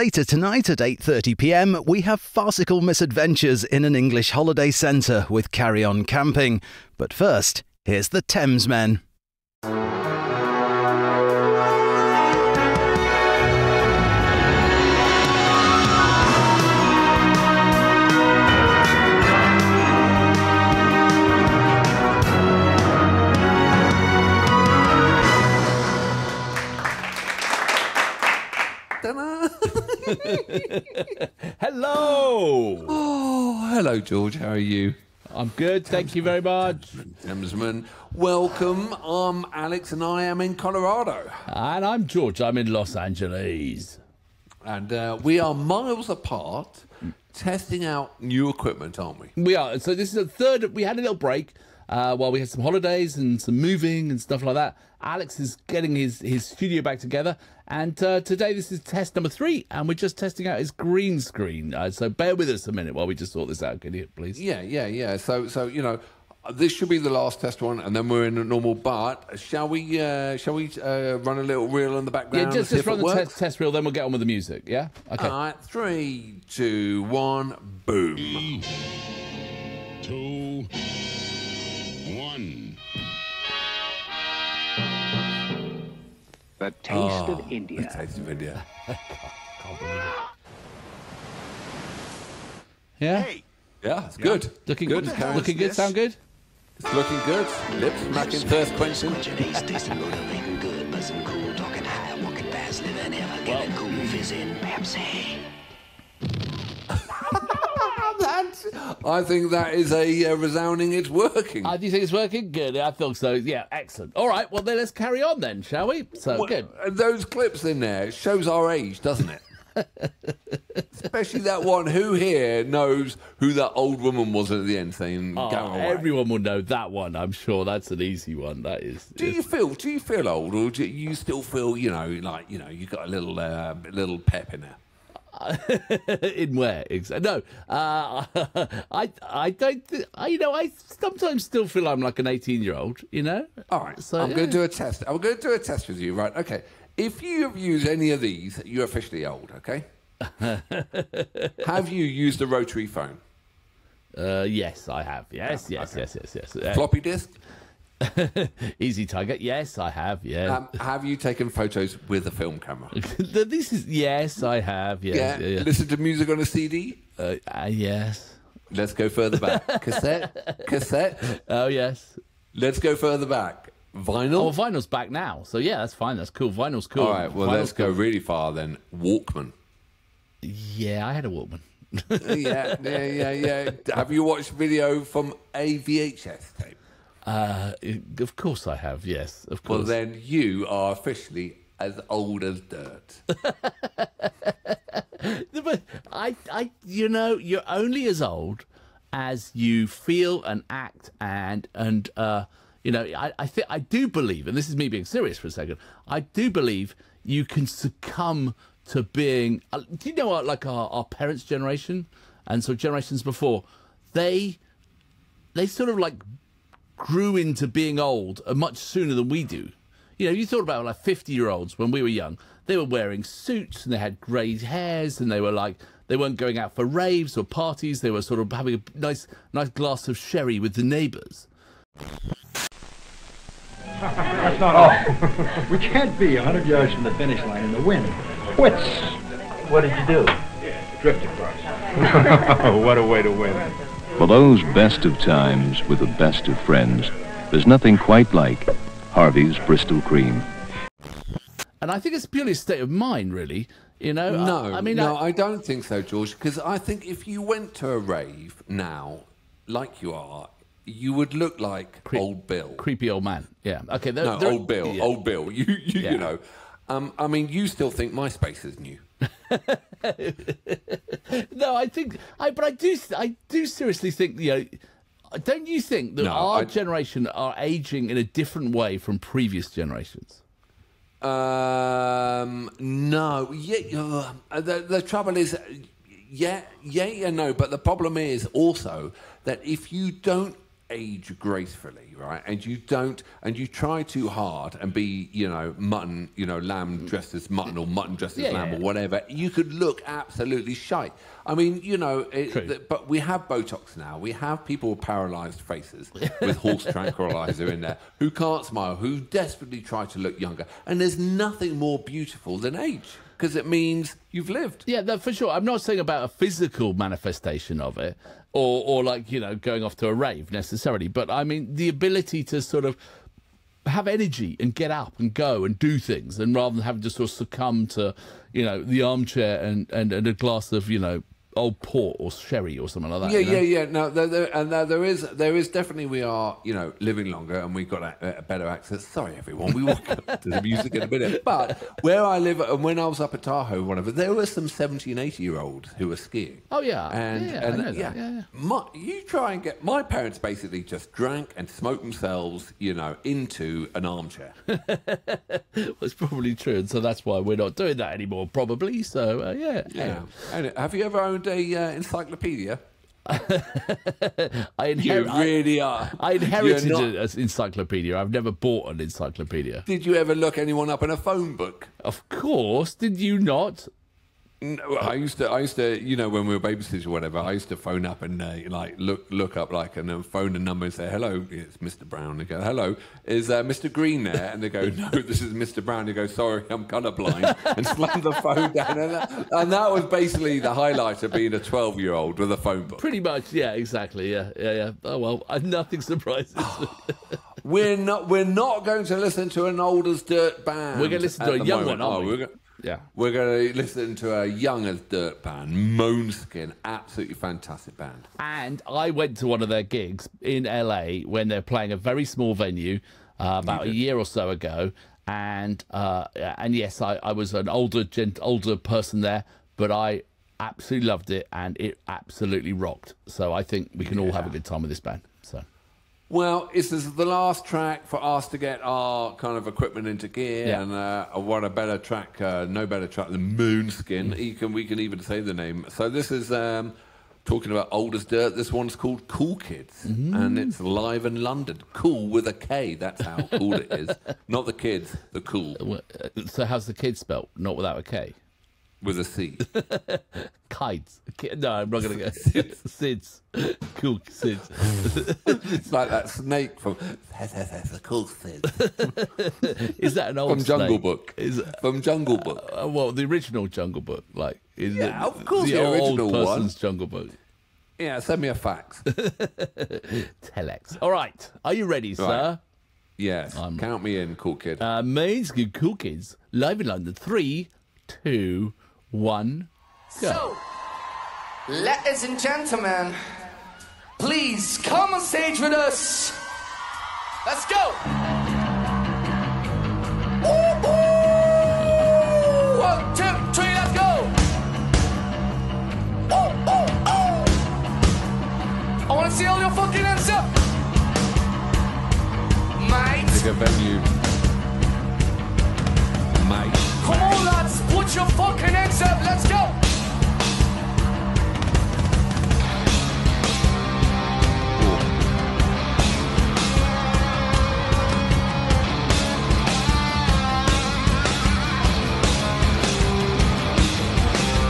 Later tonight at 8:30pm, we have farcical misadventures in an English holiday centre with Carry On Camping. But first, here's the Thamesmen. Hello! Oh, hello, George. How are you? I'm good, thank you very much. Thamesmen. Welcome. I'm Alex and I am in Colorado. And I'm George, I'm in Los Angeles. And we are miles apart testing out new equipment, aren't we? We are. So this is the third, we had a little break while we had some holidays and some moving and stuff like that. Alex is getting his studio back together. And today this is test number 3, and we're just testing out his green screen. So bear with us a minute while we just sort this out, can you, please? Yeah. So you know, this should be the last test one, and then we're in a normal. But shall we run a little reel in the background? Yeah, just run the test reel, then we'll get on with the music. Yeah. Okay. All right, 3, 2, 1, boom. 3, 2, 1. The taste of India. The taste of India. Can't believe it. Yeah. Hey, Yeah, it's good. Looking good. good. Looking good. Sound good. It's looking good. Lips smacking, thirst quenching. Tasting, motivating, good, buzzing, cool, talking high, walking fast, living ever, getting cool, fizzing, Pepsi. I think that is a resounding it's working. Do you think it's working? Good. I thought so. Yeah, excellent. All right, well, then let's carry on then, shall we? So, good. Those clips in there shows our age, doesn't it? Especially that one. Who here knows who that old woman was at the end saying, "Go away"? Everyone will know that one, I'm sure. That's an easy one. That is. Do you feel old, or do you still feel, you got a little pep in there? In where? No, I don't. I sometimes still feel I'm like an 18-year-old. You know. All right. So, I'm going to do a test. I'm going to do a test with you, right? Okay. If you have used any of these, you're officially old. Okay. Have you used a rotary phone? Yes, I have. Yes. Floppy disk? Easy Tiger. Yes, I have. Yeah. Have you taken photos with a film camera? This is yes, I have. Yes. Yeah. Listen to music on a CD? Yes. Let's go further back. Cassette? Oh yes. Let's go further back. Vinyl? Oh, vinyl's back now. So yeah, that's fine. That's cool. Vinyl's cool. All right. Well, let's go really far then. Walkman. Yeah, I had a Walkman. Yeah. Have you watched video from a VHS tape? Of course I have, yes, of course. Well, then you are officially as old as dirt. But you're only as old as you feel and act and I do believe, and this is me being serious for a second, I do believe you can succumb to being, do you know what, like our parents' generation and so generations before, they sort of like grew into being old much sooner than we do. You know, you thought about like 50-year-olds when we were young. They were wearing suits and they had grey hairs and they were like, they weren't going out for raves or parties. They were sort of having a nice glass of sherry with the neighbours. That's not all. We can't be 100 yards from the finish line in the wind. Quits. What did you do? Drift across. What a way to win. For those best of times with the best of friends, there's nothing quite like Harvey's Bristol Cream. And I think it's purely a state of mind, really. You know? I don't think so, George, because I think if you went to a rave now, like you are, you would look like Old Bill. Creepy old man. Yeah. Okay. Old Bill. Yeah. Old Bill. You know. I mean, you still think MySpace is new. No, I do seriously think, don't you think that our generation are aging in a different way from previous generations? No. Yeah. The trouble is, no. But the problem is also that if you don't age gracefully, right? And you try too hard and be, mutton, lamb dressed as mutton or mutton dressed as lamb or whatever, you could look absolutely shite. I mean, but we have Botox now. We have people with paralysed faces with horse tranquilizer in there who can't smile, who desperately try to look younger. And there's nothing more beautiful than age, because it means you've lived. Yeah, for sure. I'm not saying about a physical manifestation of it or like, going off to a rave necessarily. But I mean, the ability to sort of have energy and get up and go and do things, and rather than having to sort of succumb to, the armchair and a glass of, old port or sherry or something like that. Yeah. No, there is definitely, we are, living longer and we've got a better access. Sorry, everyone, we will get to the music in a minute. But where I live, and when I was up at Tahoe, there were some 70 and 80-year-olds who were skiing. Oh yeah, and you try and get my parents basically just drank and smoked themselves, into an armchair. Well, it's probably true, and so that's why we're not doing that anymore, probably. So yeah. And have you ever owned a encyclopedia? You really are. I inherited an encyclopedia. I've never bought an encyclopedia. Did you ever look anyone up in a phone book? Of course. Did you not? No, I used to, when we were babysitters or whatever, I used to phone up and look up and then phone the number and say, hello, it's Mr. Brown. They go, hello, is Mr. Green there? And they go, no, this is Mr. Brown. They go, sorry, I'm colourblind, and slam the phone down. And that was basically the highlight of being a 12-year-old with a phone book. Pretty much, yeah, exactly, yeah. Oh well, nothing surprises me. We're not going to listen to an old as dirt band. We're going to listen to a young one, aren't we? We're going to listen to a young as dirt band, Måneskin, absolutely fantastic band. And I went to one of their gigs in LA when they're playing a very small venue about a year or so ago, and yes, I was an older person there, but I absolutely loved it, and it absolutely rocked. So I think we can all have a good time with this band. So. Well, this is the last track for us to get our kind of equipment into gear, and what a better track, no better track than Måneskin. We can even say the name. So this is talking about old as dirt. This one's called Kool Kids, and it's live in London. Cool with a K, that's how cool it is. Not the kids, the cool. So how's the kids spelt? Not without a K? With a C. Kites. No, I'm not going to go. Sids. Cool Sids. It's like that snake from the Cool Sids. Is that an old from Jungle snake? Book? Is it, from Jungle Book. Well, the original Jungle Book. Like, is it of course, the original old person's one. Jungle Book. Yeah, send me a fax. Telex. All right. Are you ready, sir? Yes. Count me in, Kool Kid. Måneskin Kool Kids, live in London. 3, 2, 1, go. So, ladies and gentlemen, please come on stage with us. Let's go. Ooh, ooh. 1, 2, 3, let's go. Ooh, ooh, ooh. I want to see all your fucking hands up. Mate. Bigger venue. Mate. Come on, lads, put your fucking hands up, let's go!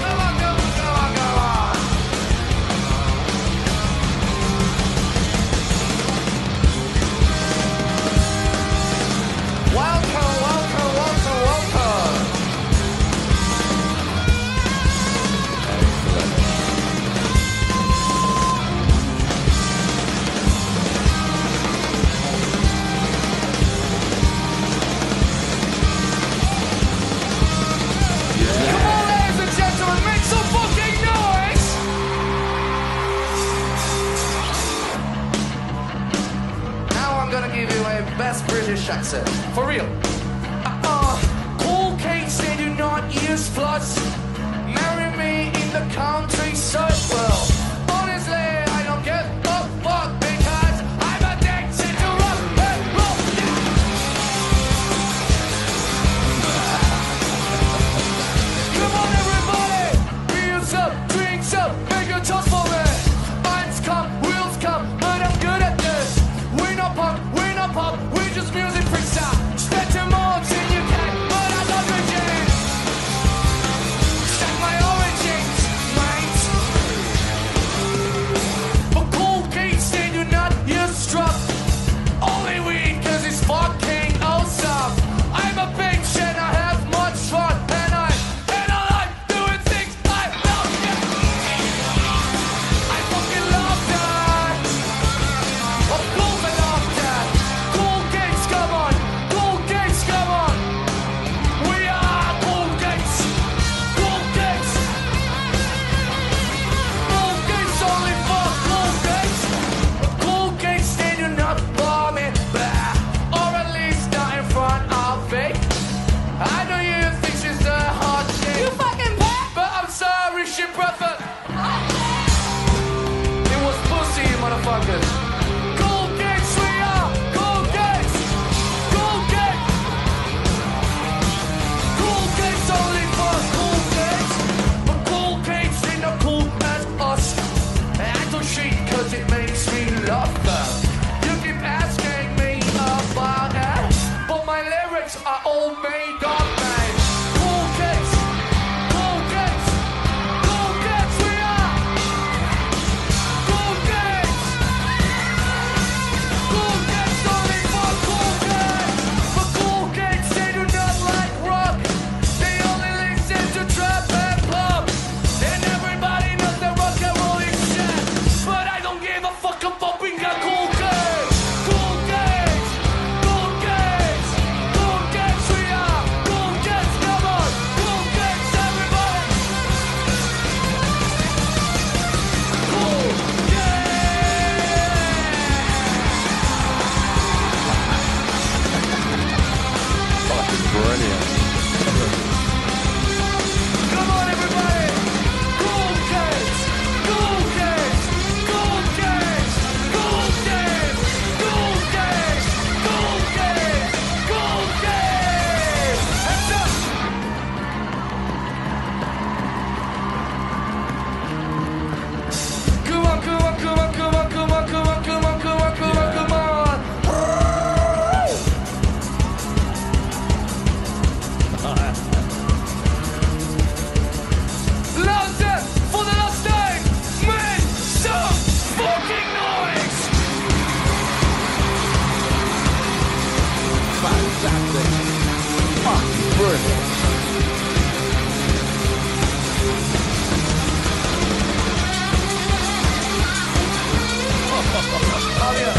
Come on, come on, come on, come on! Welcome, welcome, welcome, welcome! Come on, ladies and gentlemen, make some fucking noise! Now I'm gonna give you a best British accent. For real. Kool Kids, they do not use floods. Marry me in the countryside. Well, honestly, I don't give a fuck because I'm addicted to rock and roll. Come on, everybody! Wheels up, drinks up, make a toast for me. Minds come, wheels come, but I'm good at this. Brilliant. Come on, everybody! Kool Kids! Kool Kids! Kool Kids! Kool Kids! Kool Kids! Kool Kids! Kool Kids! Hands up! Come on, come on, come on, come on, come on, come on, come on, come on, come on, come on! Louder for the last time! Make some fucking noise! Fantastic. Fucking brilliant. Oh yeah.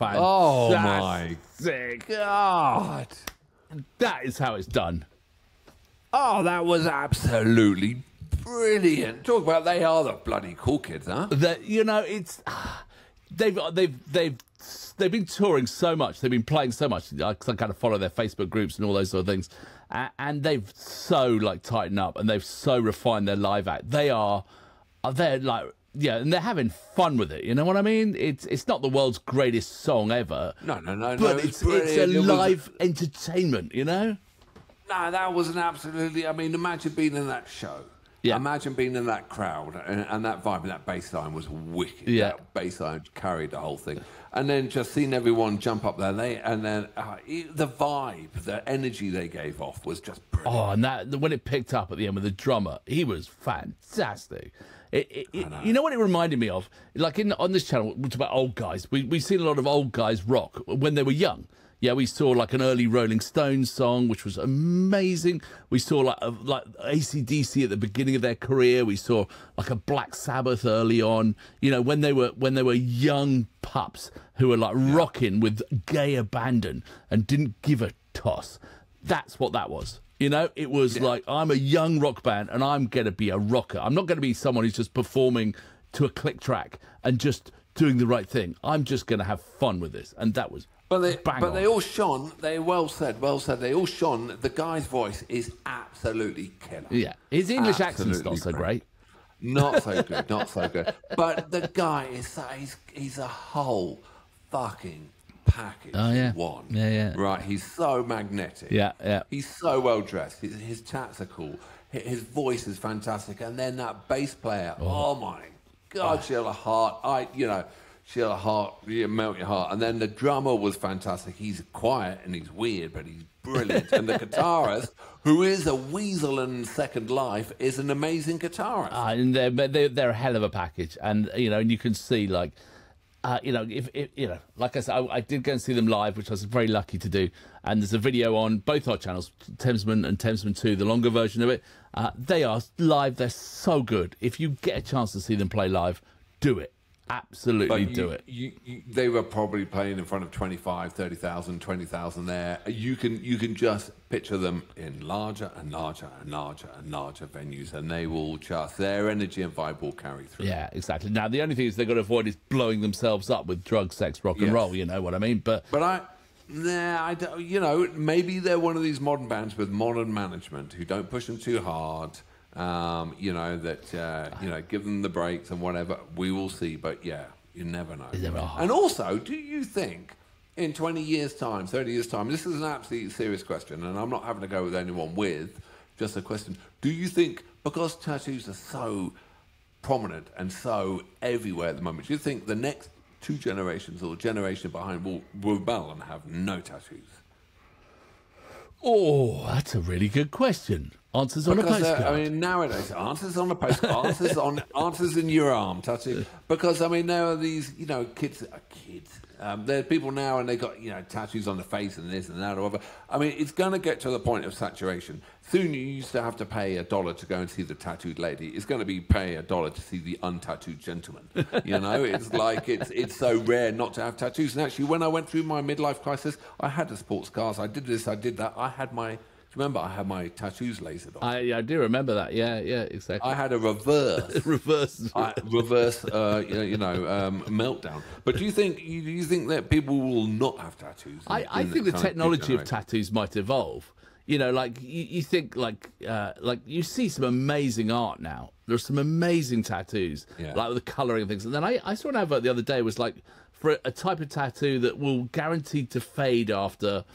Oh my God. That is how it's done. Oh, that was absolutely brilliant. Talk about they are the bloody Kool Kids, huh? That, you know, it's they've been touring so much, they've been playing so much. I kind of follow their Facebook groups and all those sort of things, and they've so like tightened up and they've so refined their live act. They're like. Yeah, and they're having fun with it. You know what I mean? It's not the world's greatest song ever. No. But it's a live entertainment, you know? No, that was an absolutely... I mean, imagine being in that show. Yeah. Imagine being in that crowd and that vibe and that bass line was wicked. Yeah. That bass line carried the whole thing. And then just seeing everyone jump up there, the vibe, the energy they gave off was just brilliant. Oh, and when it picked up at the end with the drummer, he was fantastic. You know what it reminded me of? Like on this channel, it's about old guys. We've seen a lot of old guys rock when they were young. Yeah, we saw like an early Rolling Stones song, which was amazing. We saw like AC/DC at the beginning of their career. We saw like a Black Sabbath early on. You know, when they were young pups who were like rocking with gay abandon and didn't give a toss. That's what that was. You know, it was like, I'm a young rock band and I'm going to be a rocker. I'm not going to be someone who's just performing to a click track and just doing the right thing. I'm just going to have fun with this. And that was they all shone. They well said. They all shone. The guy's voice is absolutely killer. Yeah, his English accent's not so great. Not so good, not so good. But the guy he's a whole fucking package. Oh yeah, one. Yeah. Right, he's so magnetic. Yeah. He's so well dressed. His tats are cool. His voice is fantastic. And then that bass player. Oh my God, she'll a heart. She'll a heart. You melt your heart. And then the drummer was fantastic. He's quiet and he's weird, but he's brilliant. And the guitarist, who is a weasel in Second Life, is an amazing guitarist. And they're a hell of a package. And and you can see like. If like I said, I did go and see them live, which I was very lucky to do. And there's a video on both our channels, Thamesmen and Thamesmen 2, the longer version of it. They are live. They're so good. If you get a chance to see them play live, do it. Absolutely do it. They were probably playing in front of 25, 30,000, 20,000 there. You can just picture them in larger and larger and larger and larger venues, and they will just, their energy and vibe will carry through. Yeah, exactly. Now, the only thing they've got to avoid is blowing themselves up with drugs, sex, rock and roll, you know what I mean? But I don't, maybe they're one of these modern bands with modern management who don't push them too hard. Give them the breaks and whatever. We will see, but you never know. And also, do you think in 20 years' time, 30 years' time, this is an absolutely serious question, and I'm not having to go with anyone just a question. Do you think, because tattoos are so prominent and so everywhere at the moment, do you think the next 2 generations or generation behind will rebel and have no tattoos? Oh, that's a really good question. Answers on a postcard. I mean, nowadays, answers on a postcard, answers in your arm tattoo. Because I mean, there are these, kids. There are people now, and they got tattoos on the face and this and that or whatever. I mean, it's going to get to the point of saturation. Soon, you used to have to pay $1 to go and see the tattooed lady. It's going to be pay $1 to see the untattooed gentleman. It's like it's so rare not to have tattoos. And actually, when I went through my midlife crisis, I had the sports scars. I did this, I did that. I had my tattoos lasered off. I do remember that. Yeah, exactly. I had a reverse meltdown. But do you think that people will not have tattoos? I think the technology of tattoos might evolve. Like you think like you see some amazing art now. There's some amazing tattoos, like with the colouring and things. And then I saw an advert the other day was like for a type of tattoo that will guaranteed to fade after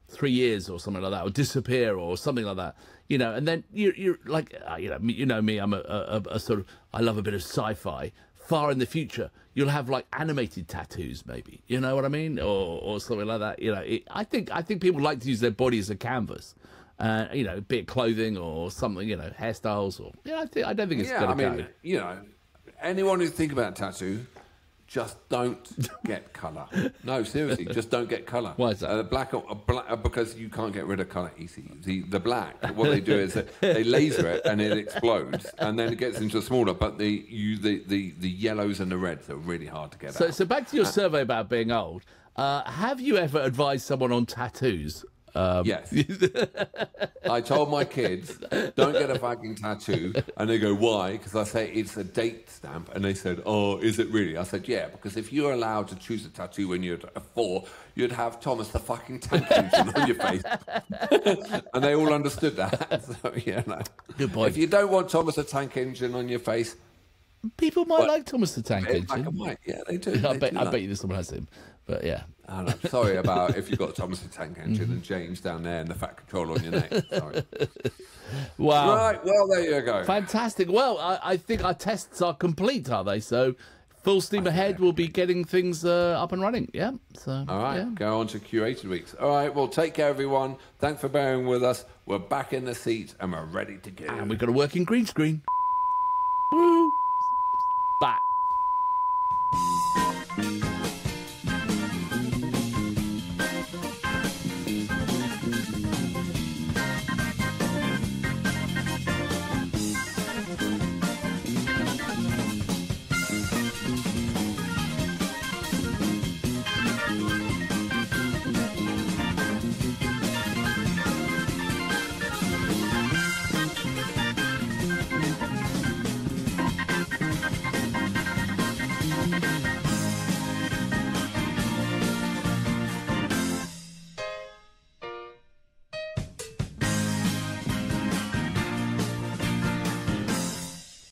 3 years or something like that, or disappear or something like that, and then you're like, me, I'm a sort of, I love a bit of sci-fi. Far in the future, you'll have like animated tattoos, maybe, you know what I mean, or something like that. I think people like to use their body as a canvas, be it clothing or something, hairstyles or, I don't think it's going to go. Anyone who think about tattoo, just don't get colour. No, seriously, just don't get colour. Why is that? Black, because you can't get rid of colour easy. The black, what they do is that they laser it and it explodes, and then it gets into a smaller. But the yellows and the reds are really hard to get out. So back to your survey about being old. Have you ever advised someone on tattoos? Yes. I told my kids, don't get a fucking tattoo. And they go, why? Because I say it's a date stamp. And they said, oh, is it really? I said, yeah, because if you're allowed to choose a tattoo when you're 4, you'd have Thomas the fucking Tank Engine on your face. And they all understood that. So, Good point. If you don't want Thomas the Tank Engine on your face, people might like Thomas the Tank Engine. Black and white. Yeah, they do. I bet you someone has him. But yeah. I don't know. Sorry about if you've got Thomas the Tank Engine and James down there and the Fat Control on your neck. Sorry. Wow. Right, well, there you go. Fantastic. Well, I think our tests are complete, are they? So full steam ahead, we'll be getting things up and running. Yeah. So. All right, go on to curated weeks. All right, well, take care, everyone. Thanks for bearing with us. We're back in the seat and we're ready to go. And we've got a working green screen.